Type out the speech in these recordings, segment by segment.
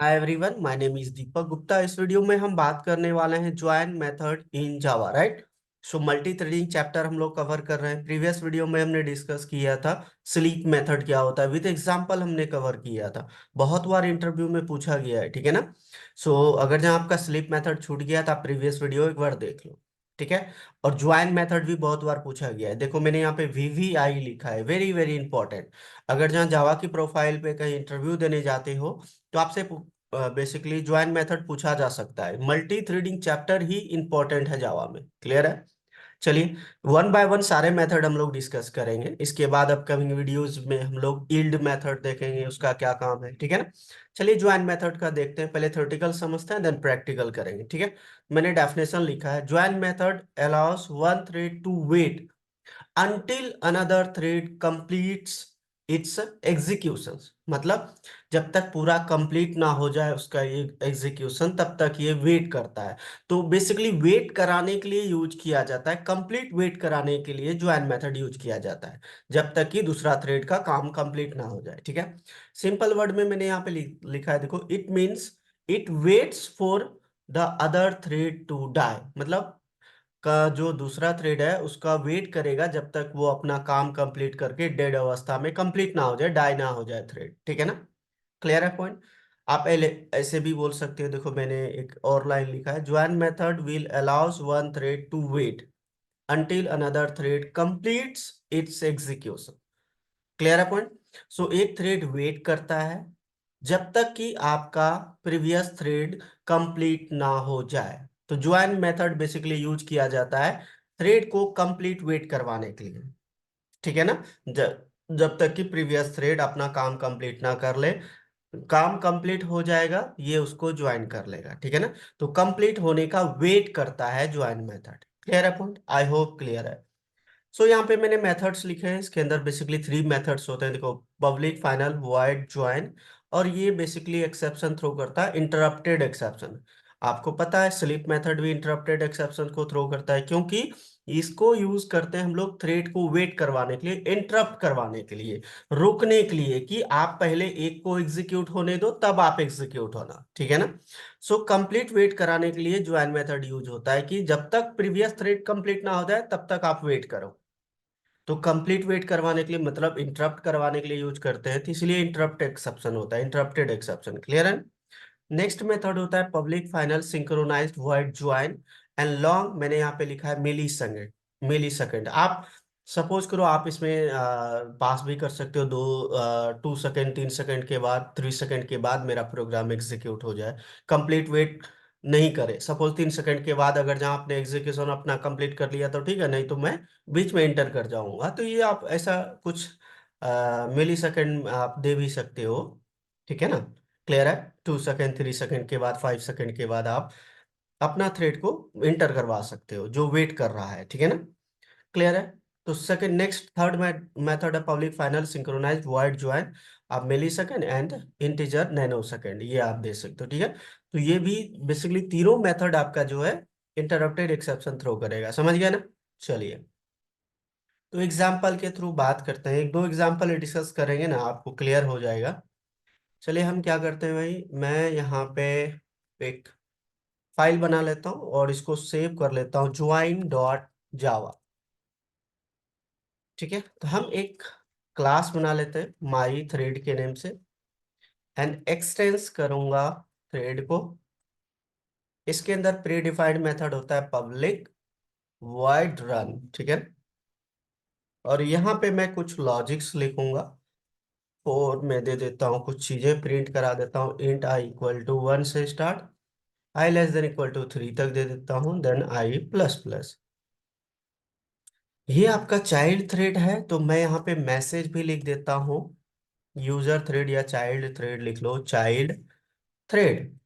Hi everyone, my name is Deepak Gupta. इस video में हम बात करने वाले हैं join method in Java, right. So multi threading chapter हम लोग कवर कर रहे हैं। प्रीवियस वीडियो में हमने डिस्कस किया था स्लीप मेथड क्या होता है, विद एग्जांपल हमने कवर किया था। बहुत बार इंटरव्यू में पूछा गया है, ठीक है ना। सो अगर जहाँ आपका स्लीप मेथड छूट गया था, आप प्रीवियस वीडियो एक बार देख लो, ठीक है। और ज्वाइन मेथड भी बहुत बार पूछा गया है। देखो मैंने यहाँ पे VVI लिखा है, वेरी वेरी इंपॉर्टेंट। अगर जहाँ जावा की प्रोफाइल पे कहीं इंटरव्यू देने जाते हो तो आपसे बेसिकली ज्वाइन मेथड पूछा जा सकता है। मल्टी थ्रेडिंग चैप्टर ही इंपॉर्टेंट है जावा में, क्लियर है। चलिए वन बाय वन सारे मेथड हम लोग डिस्कस करेंगे। इसके बाद अपकमिंग वीडियोस में हम लोग यील्ड मेथड देखेंगे, उसका क्या काम है, ठीक है ना। चलिए ज्वाइन मेथड का देखते हैं। पहले थ्योरेटिकल समझते हैं, देन प्रैक्टिकल करेंगे, ठीक है। मैंने डेफिनेशन लिखा है, join method allows one thread to wait until another thread completes its executions। मतलब जब तक पूरा कंप्लीट ना हो जाए उसका ये एग्जीक्यूशन, तब तक ये वेट करता है। तो बेसिकली वेट कराने के लिए यूज किया जाता है, कंप्लीट वेट कराने के लिए ज्वाइन मेथड यूज किया जाता है, जब तक कि दूसरा थ्रेड का काम कंप्लीट ना हो जाए, ठीक है। सिंपल वर्ड में मैंने यहाँ पे लिखा है, देखो, it means it waits for the other thread to die. मतलब का जो दूसरा थ्रेड है उसका वेट करेगा जब तक वो अपना काम कंप्लीट करके डेड अवस्था में कंप्लीट ना हो जाए, डाई ना हो जाए थ्रेड, ठीक है ना। क्लियर है पॉइंट। आप ऐसे भी बोल सकते हो। देखो मैंने एक और लाइन लिखा है, join method will allows one thread to wait until another thread completes its execution। Clear है पॉइंट। सो एक थ्रेड वेट करता है जब तक कि आपका प्रीवियस थ्रेड कंप्लीट ना हो जाए। तो ज्वाइन मेथड बेसिकली यूज किया जाता है थ्रेड को कंप्लीट वेट करवाने के लिए, ठीक है ना। जब तक कि प्रीवियस थ्रेड अपना काम कंप्लीट ना कर ले, काम कंप्लीट हो जाएगा ये उसको ज्वाइन कर लेगा, ठीक है ना। तो कंप्लीट होने का वेट करता है ज्वाइन मेथड। क्लियर है पॉइंट, आई होप क्लियर है। सो यहाँ पे मैंने मेथड्स लिखे हैं, इसके अंदर बेसिकली थ्री मेथड्स होते हैं। देखो, पब्लिक, फाइनल, वॉइड, ज्वाइन। और ये बेसिकली एक्सेप्शन थ्रो करता है, इंटरप्टेड एक्सेप्शन। आपको पता है स्लीप मेथड भी इंटरप्टेड एक्सेप्शन को थ्रो करता है, क्योंकि इसको यूज करते हैं हम लोग थ्रेड को वेट करवाने के लिए, इंटरप्ट करवाने के लिए, रोकने के लिए कि आप पहले एक को एग्जीक्यूट होने दो तब आप एग्जीक्यूट होना, ठीक है ना। सो कंप्लीट वेट कराने के लिए ज्वाइन मेथड यूज होता है कि जब तक प्रीवियस थ्रेड कंप्लीट ना हो जाए तब तक आप वेट करो। तो कंप्लीट वेट करवाने के लिए मतलब इंटरप्ट करवाने के लिए यूज करते हैं, तो इसलिए इंटरप्ट एक्सेप्शन होता है, इंटरप्टेड एक्सेप्शन। क्लियर है। नेक्स्ट मेथड होता है public, final, synchronized, void, join and long. मैंने यहाँ पे लिखा है मिली सेकेंड। मिली सेकेंड आप सपोज करो, आप इसमें पास भी कर सकते हो, 2 सेकेंड, 3 सेकेंड के बाद, 3 सेकेंड के बाद मेरा प्रोग्राम एग्जीक्यूट हो जाए। कंप्लीट वेट नहीं करे, सपोज 3 सेकेंड के बाद अगर जहाँ आपने एग्जीक्यूशन अपना कंप्लीट कर लिया तो ठीक है, नहीं तो मैं बीच में एंटर कर जाऊंगा। तो ये आप ऐसा कुछ मिली सेकेंड आप दे भी सकते हो, ठीक है ना। क्लियर है। 2 सेकेंड, 3 सेकेंड के बाद, 5 सेकेंड के बाद आप अपना थ्रेड को इंटर करवा सकते हो जो वेट कर रहा है, ठीक है ना। क्लियर है। तो सेकंड, नेक्स्ट थर्ड मेथड है public, final, synchronized, void, join. आप millisecond and integer nanosecond ये आप दे सकते हो, ठीक है। तो ये भी बेसिकली तीनों मेथड आपका जो है इंटरप्टेड एक्सेप्शन थ्रो करेगा, समझ गया ना। चलिए तो एग्जाम्पल के थ्रू बात करते हैं, एक दो एग्जाम्पल डिस्कस करेंगे ना, आपको क्लियर हो जाएगा। चलिए हम क्या करते हैं भाई, मैं यहाँ पे एक फाइल बना लेता हूँ और इसको सेव कर लेता हूँ, join.java। ठीक है, तो हम एक क्लास बना लेते हैं माई थ्रेड के नेम से, एंड एक्सटेंस करूंगा थ्रेड को। इसके अंदर प्री डिफाइंड मेथड होता है पब्लिक वॉइड रन, ठीक है। और यहाँ पे मैं कुछ लॉजिक्स लिखूंगा, और मैं दे देता हूँ कुछ चीजें प्रिंट करा देता हूँ। इंट आई इक्वल टू 1 से start, I less than equal to 3 तक दे देता हूँ, देन आई प्लस प्लस। ये आपका चाइल्ड थ्रेड है, तो मैं यहाँ पे मैसेज भी लिख देता हूँ, यूजर थ्रेड या चाइल्ड थ्रेड लिख लो, चाइल्ड थ्रेड,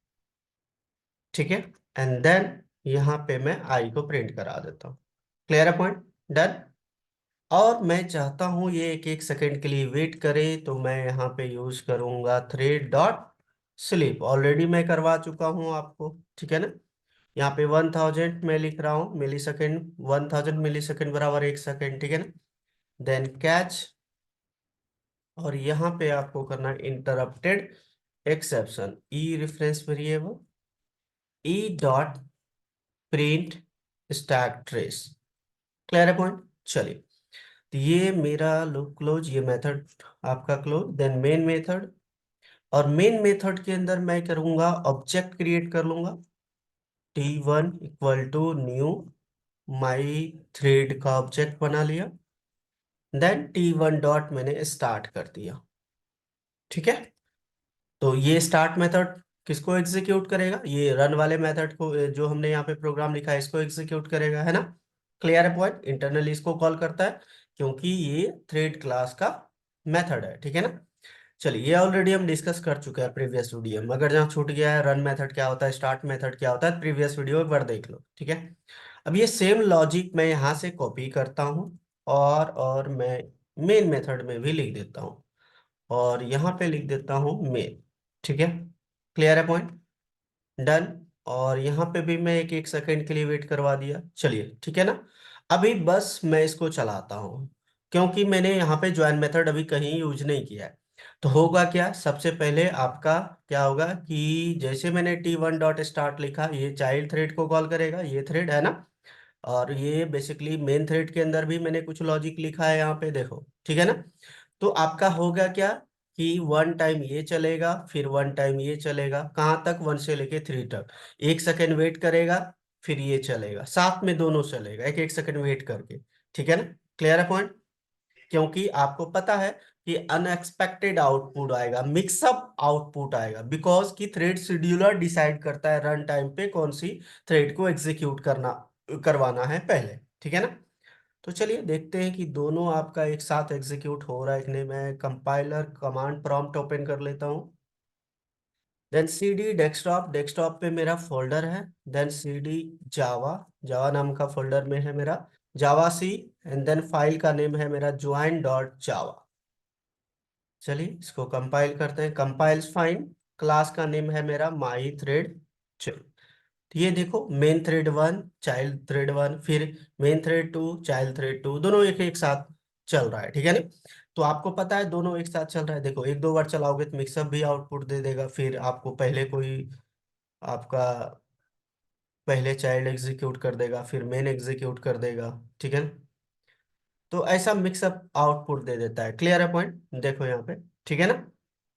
ठीक है। एंड देन यहाँ पे मैं आई को प्रिंट करा देता हूँ। क्लियर है पॉइंट, डन। और मैं चाहता हूँ ये एक एक सेकेंड के लिए वेट करे, तो मैं यहाँ पे यूज करूंगा थ्रेड डॉट स्लीप। ऑलरेडी मैं करवा चुका हूँ आपको, ठीक है ना। यहाँ पे 1000 मैं लिख रहा हूँ मिली सेकेंड, 1000 मिली सेकेंड बराबर 1 सेकेंड, ठीक है ना। देन कैच, और यहाँ पे आपको करना है interrupted exception e reference variable e dot print stack trace. Clear है पॉइंट। चलिए, तो ये मेरा लूप क्लोज, ये मेथड आपका क्लोज, देन मेन मेथड। और मेन मेथड के अंदर मैं करूंगा ऑब्जेक्ट क्रिएट कर लूंगा, T1 equal to new my thread का ऑब्जेक्ट बना लिया, देन T1 डॉट मैंने स्टार्ट कर दिया। ठीक है, तो ये स्टार्ट मेथड किसको एग्जीक्यूट करेगा, ये रन वाले मेथड को, जो हमने यहाँ पे प्रोग्राम लिखा है इसको एग्जीक्यूट करेगा, है ना। क्लियर है पॉइंट। इंटरनली इसको कॉल करता है क्योंकि ये थ्रेड क्लास का मेथड है, ठीक है ना। चलिए, ये ऑलरेडी हम डिस्कस कर चुके हैं प्रीवियस वीडियो में, अगर जहाँ छूट गया है रन मेथड क्या होता है, स्टार्ट मेथड क्या होता है, प्रीवियस वीडियो एक बार देख लो, ठीक है। अब ये सेम लॉजिक मैं यहाँ से कॉपी करता हूँ और मैं मेन मेथड में भी लिख देता हूँ, और यहाँ पे लिख देता हूँ मेन। ठीक है, क्लियर है पॉइंट। डन। और यहाँ पे भी मैं एक एक सेकंड के लिए वेट करवा दिया। चलिए, ठीक है ना। अभी बस मैं इसको चलाता हूँ, क्योंकि मैंने यहाँ पे ज्वाइन मेथड अभी कहीं यूज नहीं किया है। तो होगा क्या, सबसे पहले आपका क्या होगा कि जैसे मैंने T1 डॉट स्टार्ट लिखा, ये चाइल्ड थ्रेड को कॉल करेगा, ये थ्रेड है ना। और ये बेसिकली मेन थ्रेड के अंदर भी मैंने कुछ लॉजिक लिखा है यहाँ पे, देखो, ठीक है ना। तो आपका होगा क्या कि वन टाइम ये चलेगा, फिर वन टाइम ये चलेगा, कहाँ तक, 1 से लेके 3 तक। 1 सेकंड वेट करेगा, फिर ये चलेगा, साथ में दोनों चलेगा, एक एक सेकंड वेट करके। ठीक है ना। क्लियर है पॉइंट। क्योंकि आपको पता है कि अनएक्सपेक्टेड आउटपुट आएगा, मिक्सअप आउटपुट आएगा, बिकॉज कि थ्रेड शेड्यूलर डिसाइड करता है रन टाइम पे कौन सी थ्रेड को एग्जीक्यूट करवाना है पहले। ठीक है ना। तो चलिए देखते हैं कि दोनों आपका एक साथ एग्जीक्यूट हो रहा है कि नहीं। मैं कंपाइलर कमांड प्रॉम्प्ट ओपन कर लेता हूँ, देन cd डेस्कटॉप, डेस्कटॉप पे मेरा फोल्डर है, देन cd जावा, जावा नाम का फोल्डर में है मेरा जावा सी, एंड देन फाइल का नेम है मेरा ज्वाइन डॉट जावा। चलिए इसको कंपाइल करते हैं, कंपाइल्स फाइन, क्लास का नेम है मेरा माई थ्रेड। चलिए, तो ये देखो, मेन थ्रेड 1 चाइल्ड थ्रेड 1, फिर मेन थ्रेड 2 चाइल्ड थ्रेड 2, दोनों एक एक साथ चल रहा है, ठीक है ना। तो आपको पता है दोनों एक साथ चल रहा है, देखो एक दो बार चलाओगे तो मिक्सअप भी आउटपुट दे देगा, फिर आपको पहले कोई आपका पहले चाइल्ड एग्जीक्यूट कर देगा, फिर मेन एग्जीक्यूट कर देगा, ठीक है ना। तो ऐसा मिक्सअप आउटपुट दे देता है। क्लियर है पॉइंट, देखो यहाँ पे, ठीक है ना।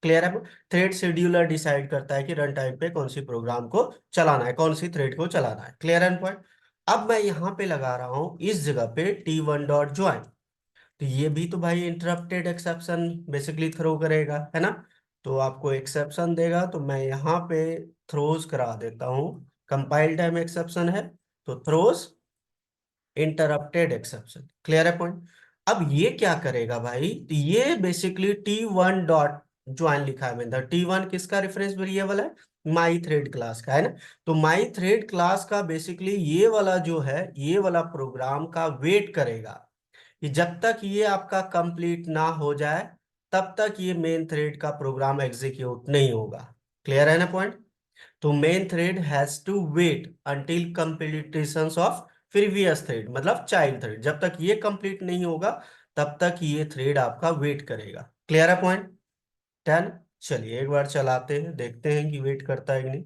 क्लियर है। थ्रेड शेड्यूलर डिसाइड करता है कि रन टाइम पे कौन सी प्रोग्राम को चलाना है, कौन सी थ्रेड को चलाना है। क्लियर है पॉइंट। अब मैं यहाँ पे लगा रहा हूँ इस जगह पे T1 डॉट ज्वाइन, तो ये भी तो भाई इंटरप्टेड एक्सेप्शन बेसिकली थ्रो करेगा, है ना। तो आपको एक्सेप्शन देगा, तो मैं यहाँ पे थ्रोज करा देता हूँ, कंपाइल टाइम एक्सेप्शन है, तो थ्रोज इंटरप्टेड एक्सेप्शन। क्लियर है पॉइंट। अब ये क्या करेगा भाई, तो ये बेसिकली T1 डॉट ज्वाइन लिखा है मैंने, T1 किसका रेफरेंस वेरिएबल है, माई थ्रेड क्लास का, है ना। तो माई थ्रेड क्लास का बेसिकली ये वाला जो है, ये वाला प्रोग्राम का वेट करेगा कि जब तक ये आपका कंप्लीट ना हो जाए, तब तक ये मेन थ्रेड का प्रोग्राम एग्जीक्यूट नहीं होगा। क्लियर है ना पॉइंट। तो main thread has to wait until completion of previous thread, मतलब चाइल्ड थ्रेड, जब तक ये कंप्लीट नहीं होगा तब तक ये थ्रेड आपका वेट करेगा। क्लियर है पॉइंट। 10। चलिए एक बार चलाते हैं, देखते हैं कि वेट करता है कि नहीं।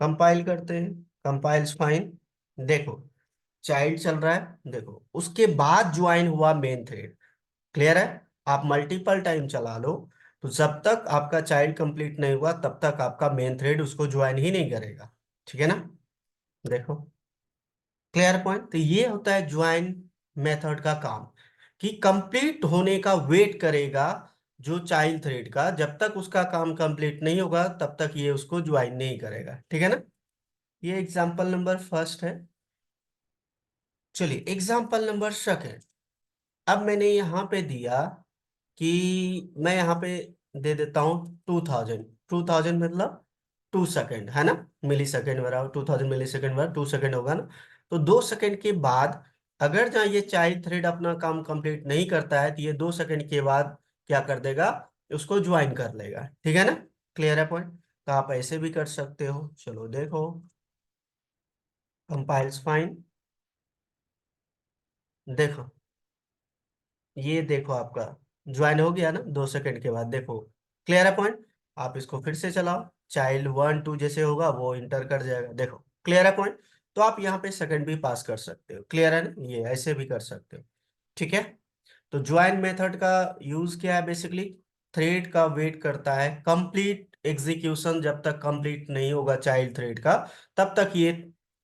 कंपाइल करते हैं, कंपाइल्स फाइन, देखो चाइल्ड चल रहा है, देखो उसके बाद ज्वाइन हुआ मेन थ्रेड। क्लियर है। आप मल्टीपल टाइम चला लो, तो जब तक आपका चाइल्ड कंप्लीट नहीं हुआ तब तक आपका मेन थ्रेड उसको ज्वाइन ही नहीं करेगा, ठीक है ना। देखो, क्लियर पॉइंट। तो ये होता है ज्वाइन मेथड का काम, कि कंप्लीट होने का वेट करेगा जो चाइल्ड थ्रेड का, जब तक उसका काम कंप्लीट नहीं होगा तब तक ये उसको ज्वाइन नहीं करेगा, ठीक है ना। ये एग्जांपल नंबर फर्स्ट है। चलिए एग्जांपल नंबर सेकंड। अब मैंने यहाँ पे दिया कि मैं यहाँ पे दे देता हूँ 2000, 2000 मतलब 2 सेकेंड, है ना। मिली सेकेंड बराबर 2000 मिली सेकेंड बराबर 2 सेकेंड होगा ना। तो 2 सेकेंड के बाद अगर जहाँ ये चाइल्ड थ्रेड अपना काम कंप्लीट नहीं करता है, तो ये 2 सेकेंड के बाद क्या कर देगा, उसको ज्वाइन कर लेगा, ठीक है ना। क्लियर है पॉइंट। तो आप ऐसे भी कर सकते हो। चलो देखो, कंपाइल्स फाइन, देखो ये देखो आपका ज्वाइन हो गया ना 2 सेकेंड के बाद, देखो। क्लियर है पॉइंट। आप इसको फिर से चलाओ, चाइल्ड 1 2 जैसे होगा वो इंटर कर जाएगा। देखो क्लियर है पॉइंट। तो आप यहाँ पे सेकंड भी पास कर सकते हो, क्लियर है ना, ये ऐसे भी कर सकते हो। ठीक है। तो ज्वाइन मेथड का यूज क्या है बेसिकली, थ्रेड का वेट करता है कंप्लीट एग्जीक्यूशन, जब तक कंप्लीट नहीं होगा चाइल्ड थ्रेड का तब तक ये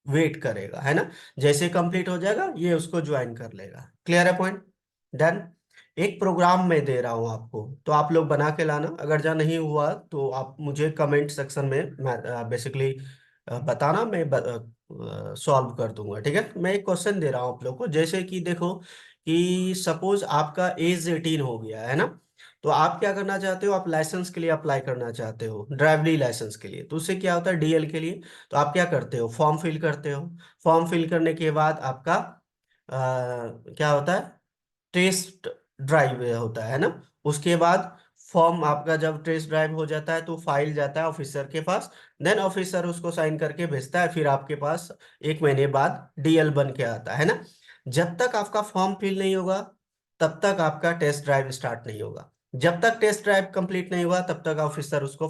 वेट करेगा, है ना। जैसे कंप्लीट हो जाएगा ये उसको ज्वाइन कर लेगा। क्लियर है पॉइंट। डन। एक प्रोग्राम मैं दे रहा हूं आपको, तो आप लोग बना के लाना, अगर जा नहीं हुआ तो आप मुझे कमेंट सेक्शन में बेसिकली बताना, मैं सॉल्व कर दूंगा। ठीक है। मैं एक क्वेश्चन दे रहा हूं आप लोग को, जैसे कि देखो कि सपोज आपका एज 18 हो गया है ना, तो आप क्या करना चाहते हो, आप लाइसेंस के लिए अप्लाई करना चाहते हो, ड्राइवरी लाइसेंस के लिए। तो उससे क्या होता है, डीएल के लिए, तो आप क्या करते हो, फॉर्म फिल करते हो। फॉर्म फिल करने के बाद आपका क्या होता है, टेस्ट ड्राइव होता है ना। उसके बाद फॉर्म आपका जब टेस्ट ड्राइव हो जाता है तो फाइल जाता है ऑफिसर के पास, देन ऑफिसर उसको साइन करके भेजता है, फिर आपके पास 1 महीने बाद डीएल बन के आता है ना। जब तक आपका फॉर्म फिल नहीं होगा तब तक आपका टेस्ट ड्राइव स्टार्ट नहीं होगा। जब तक टेस्ट ड्राइव कंप्लीट नहीं हुआ तब तक ऑफिसर उसको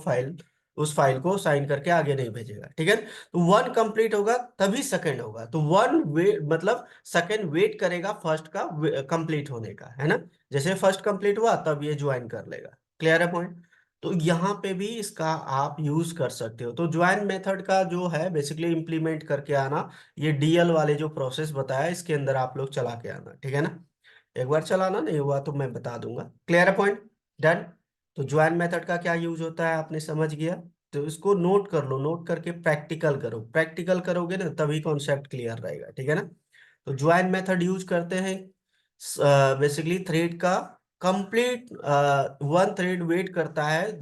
उस फाइल को साइन करके आगे नहीं भेजेगा। ठीक है। तो 1 कंप्लीट होगा तभी सेकंड होगा, तो 1 वेट मतलब सेकंड वेट करेगा फर्स्ट का कंप्लीट होने का, है ना। जैसे फर्स्ट कंप्लीट हुआ तब ये ज्वाइन कर लेगा। क्लियर है पॉइंट। तो यहाँ पे भी इसका आप यूज कर सकते हो। तो ज्वाइन मेथड का जो है बेसिकली इम्प्लीमेंट करके आना, ये डीएल वाले जो प्रोसेस बताया इसके अंदर आप लोग चला के आना। ठीक है ना। एक बार चलाना, नहीं हुआ तो मैं बता दूंगा। क्लियर है पॉइंट। डन। तो ज्वाइन मेथड का क्या यूज होता है आपने समझ गया। तो इसको नोट कर लो, नोट करके प्रैक्टिकल करो, प्रैक्टिकल करोगे ना तभी कॉन्सेप्ट क्लियर रहेगा। ठीक है ना। तो ज्वाइन मेथड यूज करते हैं बेसिकली थ्रेड का कंप्लीट, 1 थ्रेड वेट करता है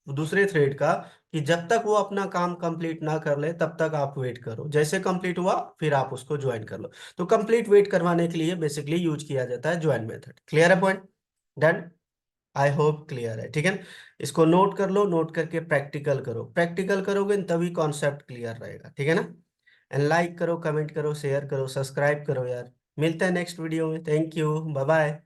दूसरे थ्रेड का, कि जब तक वो अपना काम कंप्लीट ना कर ले तब तक आप वेट करो, जैसे कंप्लीट हुआ फिर आप उसको ज्वाइन कर लो। तो कंप्लीट वेट करवाने के लिए बेसिकली यूज किया जाता है ज्वाइन मेथड। क्लियर है point. Done. I hope clear है। ठीक है। इसको नोट कर लो, नोट करके प्रैक्टिकल करो, प्रैक्टिकल करोगे न तभी कॉन्सेप्ट क्लियर रहेगा। ठीक है ना। एंड लाइक करो, कमेंट करो, शेयर करो, सब्सक्राइब करो यार। मिलते हैं नेक्स्ट वीडियो में। Thank you, bye bye.